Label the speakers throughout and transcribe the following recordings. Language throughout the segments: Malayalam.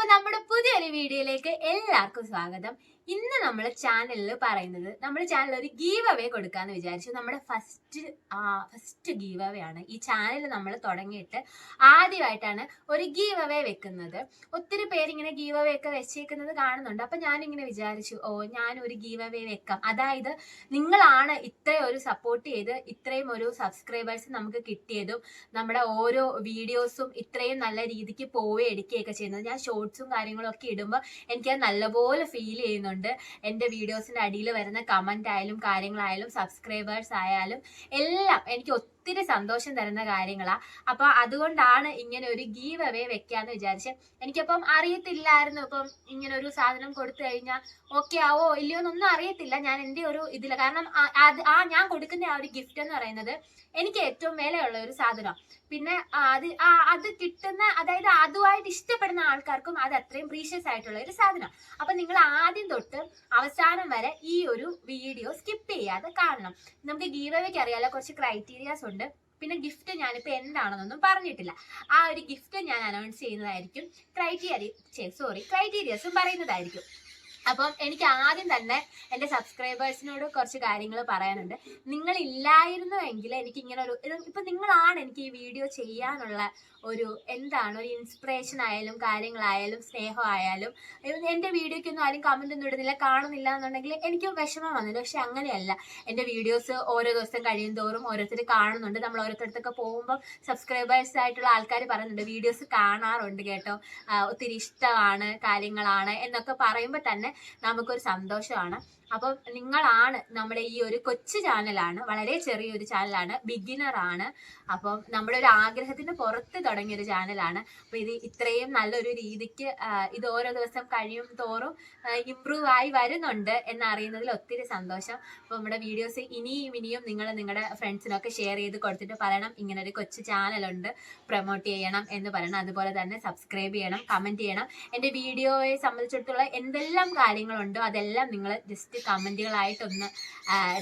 Speaker 1: അപ്പൊ നമ്മുടെ പുതിയൊരു വീഡിയോയിലേക്ക് എല്ലാവർക്കും സ്വാഗതം. ഇന്ന് നമ്മൾ ചാനലിൽ പറയുന്നത് നമ്മുടെ ചാനലിൽ ഒരു ഗീവ് അവേ കൊടുക്കാന്ന് വിചാരിച്ചു. നമ്മുടെ ഫസ്റ്റ് ഗീവ് അവേ ആണ്. ഈ ചാനൽ നമ്മൾ തുടങ്ങിയിട്ട് ആദ്യമായിട്ടാണ് ഒരു ഗീവ് അവേ വെക്കുന്നത്. ഒത്തിരി പേരിങ്ങനെ ഗീവ് അവേ ഒക്കെ വെച്ചേക്കുന്നത് കാണുന്നുണ്ട്. അപ്പൊ ഞാനിങ്ങനെ വിചാരിച്ചു, ഞാനൊരു ഗീവ് അവേ വെക്കാം. അതായത് നിങ്ങളാണ് ഇത്രയും ഒരു സപ്പോർട്ട് ചെയ്ത് ഇത്രയും ഒരു സബ്സ്ക്രൈബേഴ്സ് നമുക്ക് കിട്ടിയതും നമ്മുടെ ഓരോ വീഡിയോസും ഇത്രയും നല്ല രീതിക്ക് പോവുകയും എടുക്കുകയൊക്കെ ചെയ്യുന്നത്. ഞാൻ ഷോർട്സും കാര്യങ്ങളും ഒക്കെ ഇടുമ്പോൾ എനിക്കത് നല്ലപോലെ ഫീൽ ചെയ്യുന്നുണ്ട്. എൻ്റെ വീഡിയോസിന്റെ അടിയിൽ വരുന്ന കമന്റ് ആയാലും കാര്യങ്ങളായാലും സബ്സ്ക്രൈബേഴ്സ് ആയാലും എല്ലാം എനിക്ക് ഒത്തിരി സന്തോഷം തരുന്ന കാര്യങ്ങളാ. അപ്പൊ അതുകൊണ്ടാണ് ഇങ്ങനെ ഒരു ഗീവ് അവേ വെക്കാന്ന് വിചാരിച്ച്. എനിക്കപ്പം അറിയത്തില്ലായിരുന്നു ഇപ്പം ഇങ്ങനെ ഒരു സാധനം കൊടുത്തു കഴിഞ്ഞാൽ ഓക്കെ ആവോ ഇല്ലയോ എന്നൊന്നും അറിയത്തില്ല. ഞാൻ എൻ്റെ ഒരു ഇതില്ല. കാരണം ഞാൻ കൊടുക്കുന്ന ആ ഒരു ഗിഫ്റ്റ് എന്ന് പറയുന്നത് എനിക്ക് ഏറ്റവും വിലയുള്ള ഒരു സാധനം. പിന്നെ അത് കിട്ടുന്ന, അതായത് അതുമായിട്ട് ഇഷ്ടപ്പെടുന്ന ആൾക്കാർക്കും അത് അത്രയും പ്രീഷ്യസ് ആയിട്ടുള്ള ഒരു സാധനം. അപ്പൊ നിങ്ങൾ ആദ്യം തൊട്ട് അവസാനം വരെ ഈ ഒരു വീഡിയോ സ്കിപ്പ് ചെയ്യാതെ കാണണം. നമുക്ക് ഗീവ് അവേക്ക് അറിയാലോ കുറച്ച് ക്രൈറ്റീരിയാസ് ഉണ്ട്. പിന്നെ ഗിഫ്റ്റ് ഞാനിപ്പോ എന്താണെന്നൊന്നും പറഞ്ഞിട്ടില്ല. ആ ഒരു ഗിഫ്റ്റ് ഞാൻ അനൗൺസ് ചെയ്യുന്നതായിരിക്കും. ക്രൈറ്റീരിയസും പറയുന്നതായിരിക്കും. അപ്പം എനിക്ക് ആദ്യം തന്നെ എൻ്റെ സബ്സ്ക്രൈബേഴ്സിനോട് കുറച്ച് കാര്യങ്ങൾ പറയാനുണ്ട്. നിങ്ങൾ ഇല്ലായിരുന്നുവെങ്കിൽ എനിക്ക് ഇങ്ങനെ ഒരു ഇപ്പൊ നിങ്ങളാണ് എനിക്ക് ഈ വീഡിയോ ചെയ്യാനുള്ള ഒരു ഒരു ഇൻസ്പിറേഷൻ ആയാലും കാര്യങ്ങളായാലും സ്നേഹമായാലും. എൻ്റെ വീഡിയോയ്ക്കൊന്നും ആരും കമന്റ് ഒന്നും ഇടുന്നില്ല, കാണുന്നില്ല എന്നുണ്ടെങ്കിൽ എനിക്ക് വിഷമം വന്നില്ല. പക്ഷെ അങ്ങനെയല്ല. എൻ്റെ വീഡിയോസ് ഓരോ ദിവസം കഴിയും തോറും ഓരോരുത്തർ കാണുന്നുണ്ട്. നമ്മൾ ഓരോരുത്തരത്തൊക്കെ പോകുമ്പോൾ സബ്സ്ക്രൈബേഴ്സ് ആയിട്ടുള്ള ആൾക്കാർ പറയുന്നുണ്ട് വീഡിയോസ് കാണാറുണ്ട് കേട്ടോ, ഒത്തിരി ഇഷ്ടമാണ് കാര്യങ്ങളാണ് എന്നൊക്കെ പറയുമ്പോൾ തന്നെ നമുക്കൊരു സന്തോഷമാണ്. അപ്പം നിങ്ങളാണ് നമ്മുടെ ഈ ഒരു കൊച്ചു ചാനലാണ്, വളരെ ചെറിയൊരു ചാനലാണ്, ബിഗിനർ ആണ്. അപ്പം നമ്മുടെ ഒരു ആഗ്രഹത്തിന് പുറത്ത് തുടങ്ങിയൊരു ചാനലാണ്. അപ്പൊ ഇത് ഇത്രയും നല്ലൊരു രീതിക്ക് ഇത് ഓരോ ദിവസം കഴിയും തോറും ഇമ്പ്രൂവ് ആയി വരുന്നുണ്ട് എന്നറിയുന്നതിൽ ഒത്തിരി സന്തോഷം. അപ്പൊ നമ്മുടെ വീഡിയോസ് ഇനിയും നിങ്ങൾ നിങ്ങളുടെ ഫ്രണ്ട്സിനൊക്കെ ഷെയർ ചെയ്ത് കൊടുത്തിട്ട് പറയണം ഇങ്ങനെ ഒരു കൊച്ചു ചാനലുണ്ട്, പ്രൊമോട്ട് ചെയ്യണം എന്ന് പറയണം. അതുപോലെ തന്നെ സബ്സ്ക്രൈബ് ചെയ്യണം, കമന്റ് ചെയ്യണം. എൻ്റെ വീഡിയോയെ സംബന്ധിച്ചിടത്തോളം എന്തെല്ലാം കാര്യങ്ങളുണ്ടോ അതെല്ലാം നിങ്ങൾ ജസ്റ്റ് കമന്റുകളായിട്ടൊന്ന്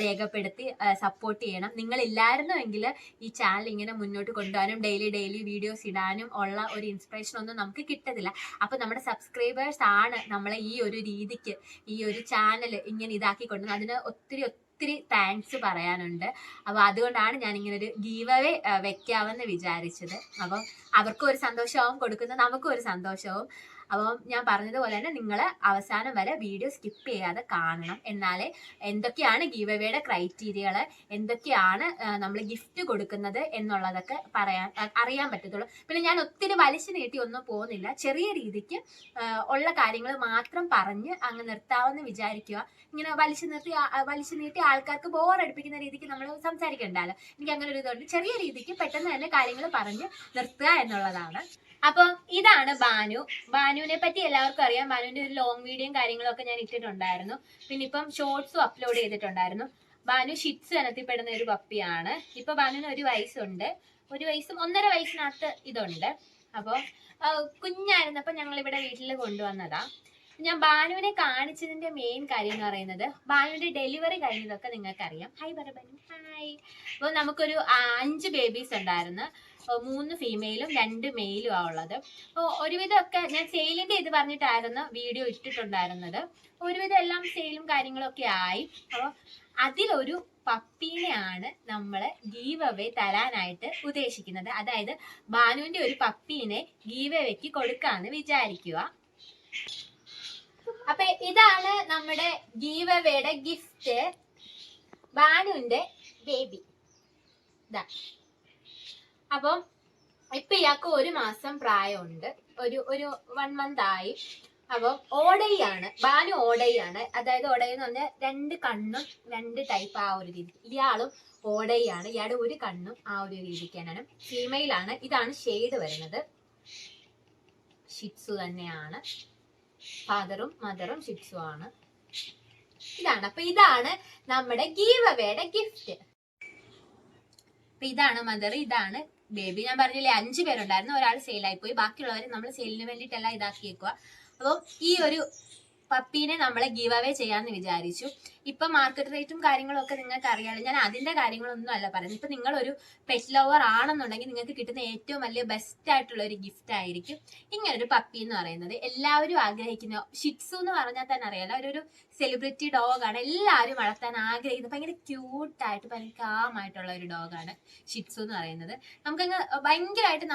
Speaker 1: രേഖപ്പെടുത്തി സപ്പോർട്ട് ചെയ്യണം. നിങ്ങളില്ലായിരുന്നുവെങ്കിൽ ഈ ചാനൽ ഇങ്ങനെ മുന്നോട്ട് കൊണ്ടുപോകാനും ഡെയിലി വീഡിയോസ് ഇടാനും ഉള്ള ഒരു ഇൻസ്പിറേഷൻ ഒന്നും നമുക്ക് കിട്ടത്തില്ല. അപ്പൊ നമ്മുടെ സബ്സ്ക്രൈബേഴ്സ് ആണ് നമ്മളെ ഈ ഒരു രീതിക്ക് ഈ ഒരു ചാനൽ ഇങ്ങനെ ഇതാക്കി കൊണ്ടുവന്നത്. അതിന് ഒത്തിരി താങ്ക്സ് പറയാനുണ്ട്. അപ്പൊ അതുകൊണ്ടാണ് ഞാൻ ഇങ്ങനെ ഒരു ഗീവ് അവേ വെക്കാമെന്ന് വിചാരിച്ചത്. അപ്പം അവർക്കും ഒരു സന്തോഷവും കൊടുക്കുന്ന നമുക്കും ഒരു സന്തോഷവും. അപ്പം ഞാൻ പറഞ്ഞതുപോലെ തന്നെ നിങ്ങൾ അവസാനം വരെ വീഡിയോ സ്കിപ്പ് ചെയ്യാതെ കാണണം. എന്നാലേ എന്തൊക്കെയാണ് ഗീവ് അവേയുടെ ക്രൈറ്റീരിയകൾ, എന്തൊക്കെയാണ് നമ്മൾ ഗിഫ്റ്റ് കൊടുക്കുന്നത് എന്നുള്ളതൊക്കെ അറിയാൻ പറ്റത്തുള്ളൂ. പിന്നെ ഞാൻ ഒത്തിരി വലിച്ചു നീട്ടി ഒന്നും പോകുന്നില്ല. ചെറിയ രീതിക്ക് ഉള്ള കാര്യങ്ങൾ മാത്രം പറഞ്ഞ് അങ്ങ് നിർത്താമെന്ന് വിചാരിക്കുക. ഇങ്ങനെ വലിച്ചു നീട്ടി ആൾക്കാർക്ക് ബോറടിപ്പിക്കുന്ന രീതിക്ക് നമ്മൾ സംസാരിക്കണ്ടല്ലോ. എനിക്ക് അങ്ങനെ ഒരു ഇതുണ്ട്. ചെറിയ രീതിക്ക് പെട്ടെന്ന് തന്നെ കാര്യങ്ങൾ പറഞ്ഞ് നിർത്തുക എന്നുള്ളതാണ്. അപ്പം ഇതാണ് ബാനുവിനെ പറ്റി എല്ലാവർക്കും അറിയാം. ബാനുവിന്റെ ഒരു ലോങ് വീഡിയോയും കാര്യങ്ങളും ഒക്കെ ഞാൻ ഇട്ടിട്ടുണ്ടായിരുന്നു. പിന്നെ ഇപ്പം ഷോർട്സും അപ്ലോഡ് ചെയ്തിട്ടുണ്ടായിരുന്നു. ബാനു ഷിറ്റ്സ് ഇനത്തിൽപ്പെടുന്ന ഒരു പപ്പിയാണ്. ഇപ്പൊ ബാനുവിന് 1 വയസ്സുണ്ട്. 1 വയസ്സും 1.5 വയസ്സിനകത്ത് ഇതുണ്ട്. അപ്പോൾ കുഞ്ഞായിരുന്നപ്പോൾ ഞങ്ങൾ ഇവിടെ വീട്ടിൽ കൊണ്ടുവന്നതാ. ഞാൻ ബാനുവിനെ കാണിച്ചതിന്റെ മെയിൻ കാര്യം എന്ന് പറയുന്നത് ബാനുവിന്റെ ഡെലിവറി കഴിഞ്ഞതൊക്കെ നിങ്ങൾക്ക് അറിയാം. ഹായ് ബരബനി, ഹായ്. അപ്പോൾ നമുക്കൊരു 5 ബേബീസ് ഉണ്ടായിരുന്നു. 3 ഫീമെയിലും 2 മെയിലും ആ ഉള്ളത്. അപ്പോൾ ഒരുവിധമൊക്കെ ഞാൻ സെയിലിന്റെ ഇത് പറഞ്ഞിട്ടായിരുന്നു വീഡിയോ ഇട്ടിട്ടുണ്ടായിരുന്നത്. ഒരുവിധം എല്ലാം സെയിലും കാര്യങ്ങളൊക്കെ ആയി. അപ്പോൾ അതിലൊരു പപ്പീനെയാണ് നമ്മൾ ഗീവ് അവേ തരാനായിട്ട് ഉദ്ദേശിക്കുന്നത്. അതായത് ബാനുവിന്റെ ഒരു പപ്പീനെ ഗീവ് അവേക്ക് കൊടുക്കാന്ന് വിചാരിക്കുക. അപ്പൊ ഇതാണ് നമ്മുടെ ഗീവ് അവേയുടെ ഗിഫ്റ്റ്, ബാനുവിന്റെ ബേബി. ഇതാ. അപ്പം ഇപ്പൊ ഇയാൾക്ക് 1 മാസം പ്രായമുണ്ട്. ഒരു 1 മന്ത് ആയി. അപ്പം ഓടയാണ്, ബാനു ഓടയാണ്. അതായത് ഓടയെന്ന് പറഞ്ഞാൽ 2 കണ്ണും 2 ടൈപ്പ് ആ ഒരു രീതി. ഇയാളും ഓടയാണ്. ഇയാളുടെ 1 കണ്ണും ആ ഒരു രീതിക്കാണ്. ഫീമെയിൽ ആണ്. ഇതാണ് ഷെയ്ഡ് വരുന്നത്. ഷിറ്റ്സു തന്നെയാണ്. ഫാദറും മദറും ഷിറ്റ്സു ആണ്. ഇതാണ്. അപ്പൊ ഇതാണ് നമ്മുടെ ഗീവ് അവേയുടെ ഗിഫ്റ്റ്. അപ്പൊ ഇതാണ് മദർ, ഇതാണ് ബേബി. ഞാൻ പറഞ്ഞില്ലേ 5 പേരുണ്ടായിരുന്നു. ഒരാൾ സെയിലായി പോയി. ബാക്കിയുള്ളവരെ നമ്മൾ സെയിലിന് വേണ്ടിയിട്ടെല്ലാം ഇതാക്കിയേക്കുക. അപ്പോൾ ഈ ഒരു പപ്പീനെ നമ്മളെ ഗീവ് അവേ ചെയ്യാന്ന് വിചാരിച്ചു. ഇപ്പൊ മാർക്കറ്റ് റേറ്റും കാര്യങ്ങളും ഒക്കെ നിങ്ങൾക്ക് അറിയാലോ. ഞാൻ അതിന്റെ കാര്യങ്ങളൊന്നും അല്ല പറയുന്നത്. ഇപ്പൊ നിങ്ങളൊരു പെറ്റ് ലവർ ആണെന്നുണ്ടെങ്കിൽ നിങ്ങൾക്ക് കിട്ടുന്ന ഏറ്റവും വലിയ ബെസ്റ്റ് ആയിട്ടുള്ള ഒരു ഗിഫ്റ്റ് ആയിരിക്കും ഇങ്ങനൊരു പപ്പി എന്ന് പറയുന്നത്. എല്ലാവരും ആഗ്രഹിക്കുന്ന ഷിറ്റ്സു എന്ന് പറഞ്ഞാൽ തന്നെ അറിയാലോ, ഒരു സെലിബ്രിറ്റി ഡോഗാണ്. എല്ലാവരും വളർത്താൻ ആഗ്രഹിക്കുന്നത്. ഭയങ്കര ക്യൂട്ടായിട്ട് ഭയങ്കര കാമായിട്ടുള്ള ഒരു ഡോഗാണ് ഷിറ്റ്സു എന്ന് പറയുന്നത്. നമുക്കങ്ങ് ഭയങ്കരമായിട്ട്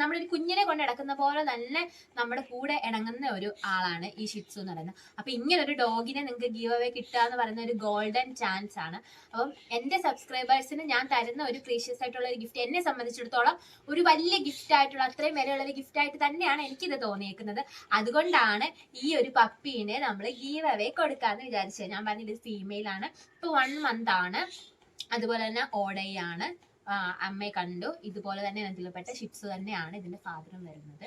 Speaker 1: നമ്മളൊരു കുഞ്ഞിനെ കൊണ്ട് നടക്കുന്ന പോലെ തന്നെ നമ്മുടെ കൂടെ ഇണങ്ങുന്ന ഒരു ആളാണ് ഈ ഷിറ്റ്സു എന്ന് പറയുന്നത്. അപ്പൊ ഇങ്ങനെ ഒരു ഡോഗിനെ നിങ്ങൾക്ക് ഗീവ് അവേ കിട്ടുക എന്ന് പറയുന്ന ഒരു ഗോൾഡൻ ചാൻസ് ആണ്. അപ്പം എന്റെ സബ്സ്ക്രൈബേഴ്സിന് ഞാൻ തരുന്ന ഒരു പ്രീഷ്യസ് ആയിട്ടുള്ള ഒരു ഗിഫ്റ്റ് എന്നെ സംബന്ധിച്ചിടത്തോളം ഒരു വലിയ ഗിഫ്റ്റ് ആയിട്ടുള്ള, അത്രയും വിലയുള്ള ഒരു ഗിഫ്റ്റ് ആയിട്ട് തന്നെയാണ് എനിക്കിത് തോന്നിയേക്കുന്നത്. അതുകൊണ്ടാണ് ഈ ഒരു പപ്പീനെ നമ്മൾ ഗീവ് അവേ കൊടുക്കാന്ന് വിചാരിച്ചത്. ഞാൻ പറഞ്ഞത് ഇത് ഫീമെയിൽ ആണ്. ഇപ്പൊ 1 month ആണ്. അതുപോലെ തന്നെ ഓടയാണ്. അമ്മയെ കണ്ടു. ഇതുപോലെ തന്നെ ഇതിൽപ്പെട്ട ഷിറ്റ്സു തന്നെയാണ് ഇതിന്റെ ഫാദറും വരുന്നത്.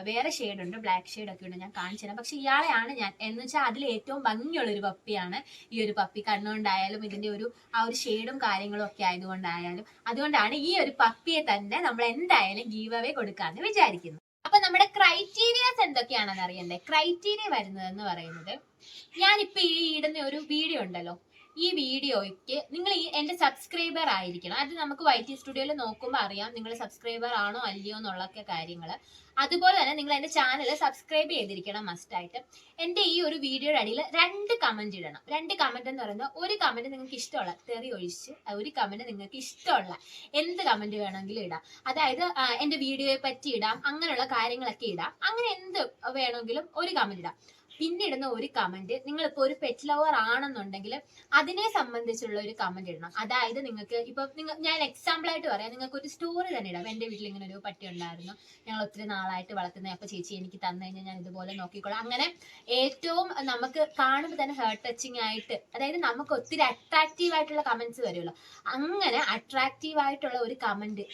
Speaker 1: വേറെ ഷെയ്ഡ് ഉണ്ട്, ബ്ലാക്ക് ഷെയ്ഡ് ഒക്കെ ഉണ്ട്, ഞാൻ കാണിച്ചു തരാം. പക്ഷെ ഇയാളെയാണ് ഞാൻ എന്ന് വെച്ചാൽ അതിൽ ഏറ്റവും ഭംഗിയുള്ള ഒരു പപ്പിയാണ് ഈ ഒരു പപ്പി. കണ്ണുകൊണ്ടായാലും ഇതിന്റെ ആ ഒരു ഷെയ്ഡും കാര്യങ്ങളും ഒക്കെ ആയതുകൊണ്ടായാലും, അതുകൊണ്ടാണ് ഈ ഒരു പപ്പിയെ തന്നെ നമ്മൾ എന്തായാലും ഗീവ് അവേ കൊടുക്കാന്ന് വിചാരിക്കുന്നു. അപ്പൊ നമ്മുടെ ക്രൈറ്റീരിയാസ് എന്തൊക്കെയാണെന്ന് അറിയണ്ടേ? ക്രൈറ്റീരിയ വരുന്നതെന്ന് പറയുന്നത്, ഞാനിപ്പോ ഈ ഇടുന്ന ഒരു വീഡിയോ ഉണ്ടല്ലോ, ഈ വീഡിയോയ്ക്ക് നിങ്ങൾ എന്റെ സബ്സ്ക്രൈബർ ആയിരിക്കണം. അത് നമുക്ക് YT സ്റ്റുഡിയോയിൽ നോക്കുമ്പോൾ അറിയാം നിങ്ങൾ സബ്സ്ക്രൈബർ ആണോ അല്ലയോ എന്നുള്ളൊക്കെ കാര്യങ്ങൾ. അതുപോലെ തന്നെ നിങ്ങൾ എന്റെ ചാനൽ സബ്സ്ക്രൈബ് ചെയ്തിരിക്കണം മസ്റ്റായിട്ട്. എന്റെ ഈ ഒരു വീഡിയോയുടെ അടിയിൽ 2 കമന്റ് ഇടണം. 2 കമന്റ് എന്ന് പറയുന്നത്, ഒരു കമന്റ് നിങ്ങൾക്ക് ഇഷ്ടമുള്ള, തെറി ഒഴിച്ച് ഒരു കമന്റ് നിങ്ങൾക്ക് ഇഷ്ടമുള്ള എന്ത് കമന്റ് വേണമെങ്കിലും ഇടാം. അതായത് എന്റെ വീഡിയോയെ പറ്റി ഇടാം, അങ്ങനെയുള്ള കാര്യങ്ങളൊക്കെ ഇടാം. അങ്ങനെ എന്ത് വേണമെങ്കിലും ഒരു കമന്റ് ഇടാം. പിന്നെ ഇടുന്ന ഒരു കമന്റ്, നിങ്ങളിപ്പോ ഒരു പെറ്റ് ലവർ ആണെന്നുണ്ടെങ്കിൽ അതിനെ സംബന്ധിച്ചുള്ള ഒരു കമന്റ് ഇടണം. അതായത് നിങ്ങൾക്ക് ഇപ്പൊ ഞാൻ എക്സാമ്പിൾ ആയിട്ട് പറയാം, നിങ്ങൾക്ക് ഒരു സ്റ്റോറി തന്നെ ഇടാം. എന്റെ വീട്ടിൽ ഇങ്ങനെ ഒരു പട്ടി ഉണ്ടായിരുന്നു, ഞങ്ങൾ ഒത്തിരി നാളായിട്ട് വളർത്തുന്നത്, അപ്പൊ ചേച്ചി എനിക്ക് തന്നു കഴിഞ്ഞാൽ ഞാൻ ഇതുപോലെ നോക്കിക്കോളാം. അങ്ങനെ ഏറ്റവും നമുക്ക് കാണുമ്പോൾ തന്നെ ഹേർട്ട് ടച്ചിങ് ആയിട്ട്, അതായത് നമുക്ക് ഒത്തിരി അട്രാക്റ്റീവ് ആയിട്ടുള്ള കമന്റ്സ് വരുമല്ലോ, അങ്ങനെ അട്രാക്റ്റീവ് ആയിട്ടുള്ള ഒരു കമന്റ്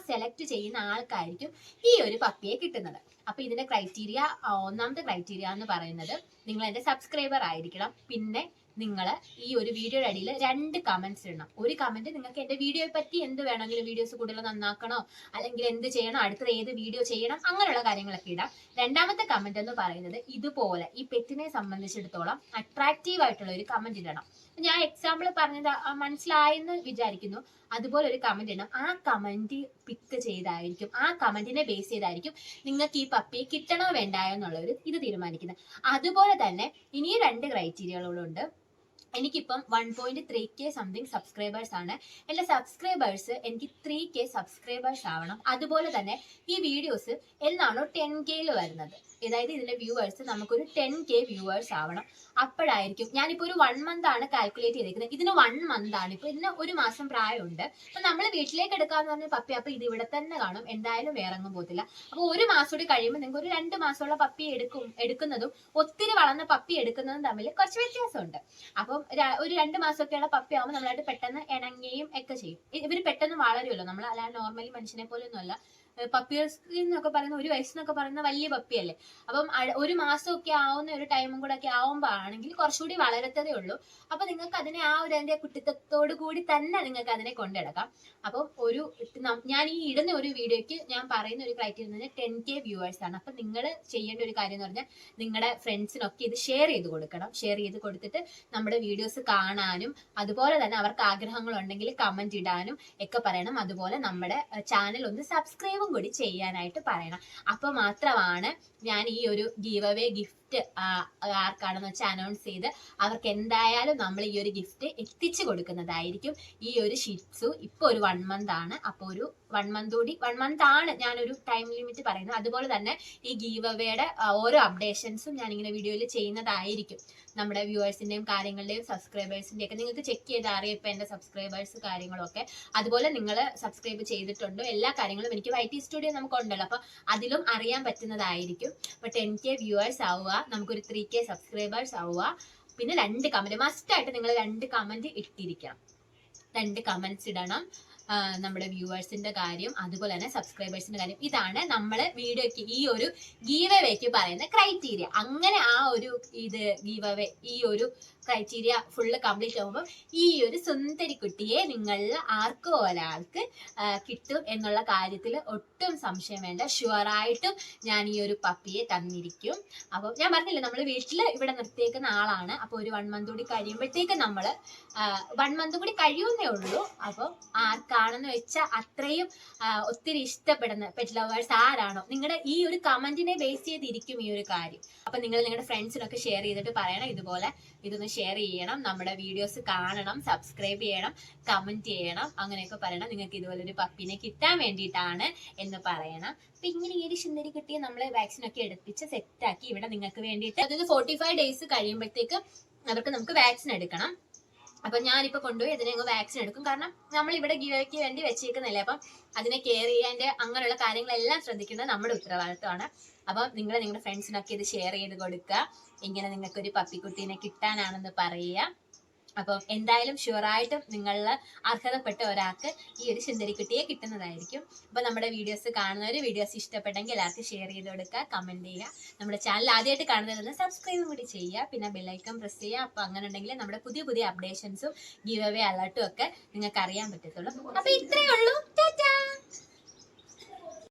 Speaker 1: സെലക്ട് ചെയ്യുന്ന ആൾക്കായിരിക്കും ഈ ഒരു പപ്പിയെ കിട്ടുന്നത്. അപ്പൊ ഇതിന്റെ ക്രൈറ്റീരിയ, ഒന്നാമത്തെ ക്രൈറ്റീരിയ എന്ന് പറയുന്നത് നിങ്ങൾ എന്റെ സബ്സ്ക്രൈബർ ആയിരിക്കണം. പിന്നെ നിങ്ങൾ ഈ ഒരു വീഡിയോയുടെ അടിയിൽ 2 കമന്റ്സ് ഇടണം. ഒരു കമന്റ് നിങ്ങൾക്ക് എന്റെ വീഡിയോയെ പറ്റി എന്ത് വേണമെങ്കിലും, വീഡിയോസ് കൂടുതൽ നന്നാക്കണോ അല്ലെങ്കിൽ എന്ത് ചെയ്യണോ, അടുത്തത് ഏത് വീഡിയോ ചെയ്യണം, അങ്ങനെയുള്ള കാര്യങ്ങളൊക്കെ ഇടാം. രണ്ടാമത്തെ കമന്റ് എന്ന് പറയുന്നത് ഇതുപോലെ ഈ പെറ്റിനെ സംബന്ധിച്ചിടത്തോളം അട്രാക്റ്റീവ് ആയിട്ടുള്ള ഒരു കമന്റ് ഇടണം. ഞാൻ എക്സാമ്പിൾ പറഞ്ഞത് മനസ്സിലായെന്ന് വിചാരിക്കുന്നു. അതുപോലെ ഒരു കമന്റ് ഇടണം. ആ കമന്റ് പിക്ക് ചെയ്തായിരിക്കും, ആ കമന്റിനെ ബേസ് ചെയ്തായിരിക്കും നിങ്ങൾക്ക് ഈ പപ്പിയെ കിട്ടണോ വേണ്ടായോ എന്നുള്ളൊരു ഇത് തീരുമാനിക്കുന്നത്. അതുപോലെ തന്നെ ഇനിയും 2 ക്രൈറ്റീരിയകളുണ്ട്. എനിക്കിപ്പം 1.3K സംതിങ് സബ്സ്ക്രൈബേഴ്സ് ആണ്. എന്റെ സബ്സ്ക്രൈബേഴ്സ് എനിക്ക് 3K സബ്സ്ക്രൈബേഴ്സ് ആവണം. അതുപോലെ തന്നെ ഈ വീഡിയോസ് എന്നാണോ 10Kയിൽ വരുന്നത്, അതായത് ഇതിന്റെ വ്യൂവേഴ്സ് നമുക്കൊരു 10K വ്യൂവേഴ്സ് ആവണം. അപ്പോഴായിരിക്കും, ഞാനിപ്പോ ഒരു 1 month ആണ് കാൽക്കുലേറ്റ് ചെയ്തിരിക്കുന്നത്. ഇതിന് 1 month ആണ്. ഇപ്പൊ ഇതിന് 1 മാസം പ്രായമുണ്ട്. അപ്പൊ നമ്മൾ വീട്ടിലേക്ക് എടുക്കാന്ന് പറഞ്ഞ പപ്പി, അപ്പൊ ഇത് ഇവിടെ തന്നെ കാണും, എന്തായാലും വേറെ അങ്ങും പോകത്തില്ല. അപ്പൊ 1 മാസം കൂടി കഴിയുമ്പോൾ നിങ്ങൾക്ക് ഒരു 2 മാസമുള്ള പപ്പി എടുക്കുന്നതും ഒത്തിരി വളർന്ന പപ്പി എടുക്കുന്നതും തമ്മിൽ കുറച്ച് വ്യത്യാസമുണ്ട്. അപ്പം ഒരു 2 മാസമൊക്കെയുള്ള പപ്പി ആവുമ്പോൾ നമ്മളായിട്ട് പെട്ടെന്ന് ഇണങ്ങുകയും ഒക്കെ ചെയ്യും. ഇവര് പെട്ടെന്ന് വളരുമല്ലോ. നമ്മൾ അല്ലാതെ നോർമലി മനുഷ്യനെ പോലെ ഒന്നും അല്ല. പപ്പിയേഴ്സ് എന്നൊക്കെ പറയുന്ന 1 വയസ്സെന്നൊക്കെ പറയുന്ന വലിയ പപ്പിയല്ലേ. അപ്പം 1 മാസമൊക്കെ ആവുന്ന ഒരു ടൈമും കൂടെ ഒക്കെ ആവുമ്പോൾ ആണെങ്കിൽ കുറച്ചുകൂടി വളരത്തതേ ഉള്ളൂ. അപ്പൊ നിങ്ങൾക്ക് അതിനെ അതിന്റെ കുട്ടിത്തത്തോടു കൂടി തന്നെ നിങ്ങൾക്ക് അതിനെ കൊണ്ടെടുക്കാം. അപ്പം ഞാൻ ഈ ഇടുന്ന ഒരു വീഡിയോയ്ക്ക് ഞാൻ പറയുന്ന ഒരു ക്രൈറ്റീരിയ 10K വ്യൂവേഴ്സ് ആണ്. അപ്പൊ നിങ്ങൾ ചെയ്യേണ്ട ഒരു കാര്യം എന്ന് പറഞ്ഞാൽ നിങ്ങളുടെ ഫ്രണ്ട്സിനൊക്കെ ഇത് ഷെയർ ചെയ്ത് കൊടുക്കണം. ഷെയർ ചെയ്ത് കൊടുത്തിട്ട് നമ്മുടെ വീഡിയോസ് കാണാനും, അതുപോലെ തന്നെ അവർക്ക് ആഗ്രഹങ്ങളുണ്ടെങ്കിൽ കമന്റ് ഇടാനും ഒക്കെ പറയണം. അതുപോലെ നമ്മുടെ ചാനൽ ഒന്ന് സബ്സ്ക്രൈബ് കൂടി ചെയ്യാനായിട്ട് പറയണം. അപ്പൊ മാത്രമാണ് ഞാൻ ഈ ഒരു ഗീവ് അവേ ഗിഫ്റ്റ് ആർക്കാണെന്ന് വെച്ചാൽ അനൗൺസ് ചെയ്ത് അവർക്ക് എന്തായാലും നമ്മൾ ഈ ഒരു ഗിഫ്റ്റ് എത്തിച്ചു കൊടുക്കുന്നതായിരിക്കും. ഈ ഒരു ഷിറ്റ്സു ഇപ്പൊ ഒരു 1 month ആണ്. അപ്പൊ ഒരു 1 month കൂടി, 1 month ആണ് ഞാനൊരു ടൈം ലിമിറ്റ് പറയുന്നത്. അതുപോലെ തന്നെ ഈ ഗീവ് അവേയുടെ ഓരോ അപ്ഡേഷൻസും ഞാൻ ഇങ്ങനെ വീഡിയോയിൽ ചെയ്യുന്നതായിരിക്കും. നമ്മുടെ വ്യൂവേഴ്സിന്റെയും കാര്യങ്ങളുടെയും സബ്സ്ക്രൈബേഴ്സിന്റെയും ഒക്കെ നിങ്ങൾക്ക് ചെക്ക് ചെയ്ത് അറിയാം ഇപ്പൊ എന്റെ സബ്സ്ക്രൈബേഴ്സ് കാര്യങ്ങളൊക്കെ. അതുപോലെ നിങ്ങൾ സബ്സ്ക്രൈബ് ചെയ്തിട്ടുണ്ടോ, എല്ലാ കാര്യങ്ങളും എനിക്ക് YT സ്റ്റുഡിയോ നമുക്ക് ഉണ്ടല്ലോ, അപ്പൊ അതിലും അറിയാൻ പറ്റുന്നതായിരിക്കും. അപ്പൊ 10K വ്യൂവേഴ്സ് ആവുക, നമുക്കൊരു 3K സബ്സ്ക്രൈബേഴ്സ് ആവുക. പിന്നെ 2 കമന്റ് മസ്റ്റ് ആയിട്ട് നിങ്ങൾ 2 കമന്റ് ഇട്ടിരിക്കണം. 2 കമന്റ്സ് ഇടണം. നമ്മുടെ വ്യൂവേഴ്സിന്റെ കാര്യം, അതുപോലെ തന്നെ സബ്സ്ക്രൈബേഴ്സിന്റെ കാര്യം. ഇതാണ് നമ്മൾ വീഡിയോക്ക് ഈ ഒരു ഗീവ് അവേക്ക് പറയുന്ന ക്രൈറ്റീരിയ. അങ്ങനെ ആ ഒരു ഇത് ഗീവ് അവേ ഈ ഒരു ക്രൈറ്റീരിയ ഫുള്ള് കംപ്ലീറ്റ് ആകുമ്പോൾ ഈ ഒരു സുന്ദരി കുട്ടിയെ നിങ്ങളിൽ ആർക്കോ ഒരാൾക്ക് കിട്ടും എന്നുള്ള കാര്യത്തിൽ ഒട്ടും സംശയം വേണ്ട. ഷുവറായിട്ടും ഞാൻ ഈ ഒരു പപ്പിയെ തന്നിരിക്കും. അപ്പോൾ ഞാൻ പറഞ്ഞില്ലേ, നമ്മൾ വീട്ടിൽ ഇവിടെ നിർത്തിയേക്കുന്ന ആളാണ്. അപ്പോൾ ഒരു 1 മന്ത് കൂടി കഴിയുമ്പോഴത്തേക്ക് നമ്മൾ 1 മന്ത് കൂടി കഴിയുന്നേ ഉള്ളൂ. അപ്പോൾ ആർക്കാണെന്ന് വെച്ചാൽ അത്രയും ഒത്തിരി ഇഷ്ടപ്പെടുന്ന പെറ്റ് ലവേഴ്സ് ആരാണോ, നിങ്ങളുടെ ഈ ഒരു കമന്റിനെ ബേസ് ചെയ്തിരിക്കും ഈ ഒരു കാര്യം. അപ്പൊ നിങ്ങൾ നിങ്ങളുടെ ഫ്രണ്ട്സിനൊക്കെ ഷെയർ ചെയ്തിട്ട് പറയണം, ഇതുപോലെ ഇതൊന്ന് ഷെയർ ചെയ്യണം, നമ്മുടെ വീഡിയോസ് കാണണം, സബ്സ്ക്രൈബ് ചെയ്യണം, കമന്റ് ചെയ്യണം, അങ്ങനെയൊക്കെ പറയണം. നിങ്ങൾക്ക് ഇതുപോലെ ഒരു പപ്പിനെ കിട്ടാൻ വേണ്ടിയിട്ടാണ് എന്ന് പറയണം. അപ്പൊ ഇങ്ങനെ ഈ ഒരു സുന്ദരി കുട്ടിയെ നമ്മൾ വാക്സിനൊക്കെ എടുപ്പിച്ച് സെറ്റാക്കി ഇവിടെ നിങ്ങൾക്ക് വേണ്ടിയിട്ട്, അതായത് 45 ഡേയ്സ് കഴിയുമ്പോഴത്തേക്ക് അവർക്ക് നമുക്ക് വാക്സിൻ എടുക്കണം. അപ്പൊ ഞാനിപ്പോ കൊണ്ടുപോയി അതിനെ വാക്സിൻ എടുക്കും. കാരണം നമ്മൾ ഇവിടെ ഗിവയ്ക്ക് വേണ്ടി വെച്ചേക്കുന്നില്ലേ, അപ്പം അതിനെ കെയർ ചെയ്യാൻ്റെ അങ്ങനെയുള്ള കാര്യങ്ങളെല്ലാം ശ്രദ്ധിക്കുന്നത് നമ്മുടെ ഉത്തരവാദിത്വമാണ്. അപ്പം നിങ്ങൾ നിങ്ങളുടെ ഫ്രണ്ട്സിനൊക്കെ ഇത് ഷെയർ ചെയ്ത് കൊടുക്കുക, ഇങ്ങനെ നിങ്ങൾക്കൊരു പപ്പിക്കുട്ടീനെ കിട്ടാനാണെന്ന് പറയുക. അപ്പം എന്തായാലും ഷുവറായിട്ടും നിങ്ങളിൽ അർഹതപ്പെട്ട ഒരാൾക്ക് ഈ ഒരു സുന്ദരിക്കുട്ടിയെ കിട്ടുന്നതായിരിക്കും. അപ്പം നമ്മുടെ വീഡിയോസ് കാണുന്നവർ വീഡിയോസ് ഇഷ്ടപ്പെട്ടെങ്കിൽ എല്ലാവർക്കും ഷെയർ ചെയ്ത് കൊടുക്കുക, കമൻറ്റ് ചെയ്യുക. നമ്മുടെ ചാനൽ ആദ്യമായിട്ട് കാണുന്നതെന്ന് സബ്സ്ക്രൈബും കൂടി ചെയ്യുക, പിന്നെ ബെല്ലൈക്കൺ പ്രസ് ചെയ്യുക. അപ്പോൾ അങ്ങനെ ഉണ്ടെങ്കിൽ നമ്മുടെ പുതിയ പുതിയ അപ്ഡേഷൻസും ഗീവ് അവേ അലേർട്ടും ഒക്കെ നിങ്ങൾക്ക് അറിയാൻ പറ്റത്തുള്ളൂ. അപ്പോൾ ഇത്രയേ ഉള്ളൂ. ടാറ്റാ.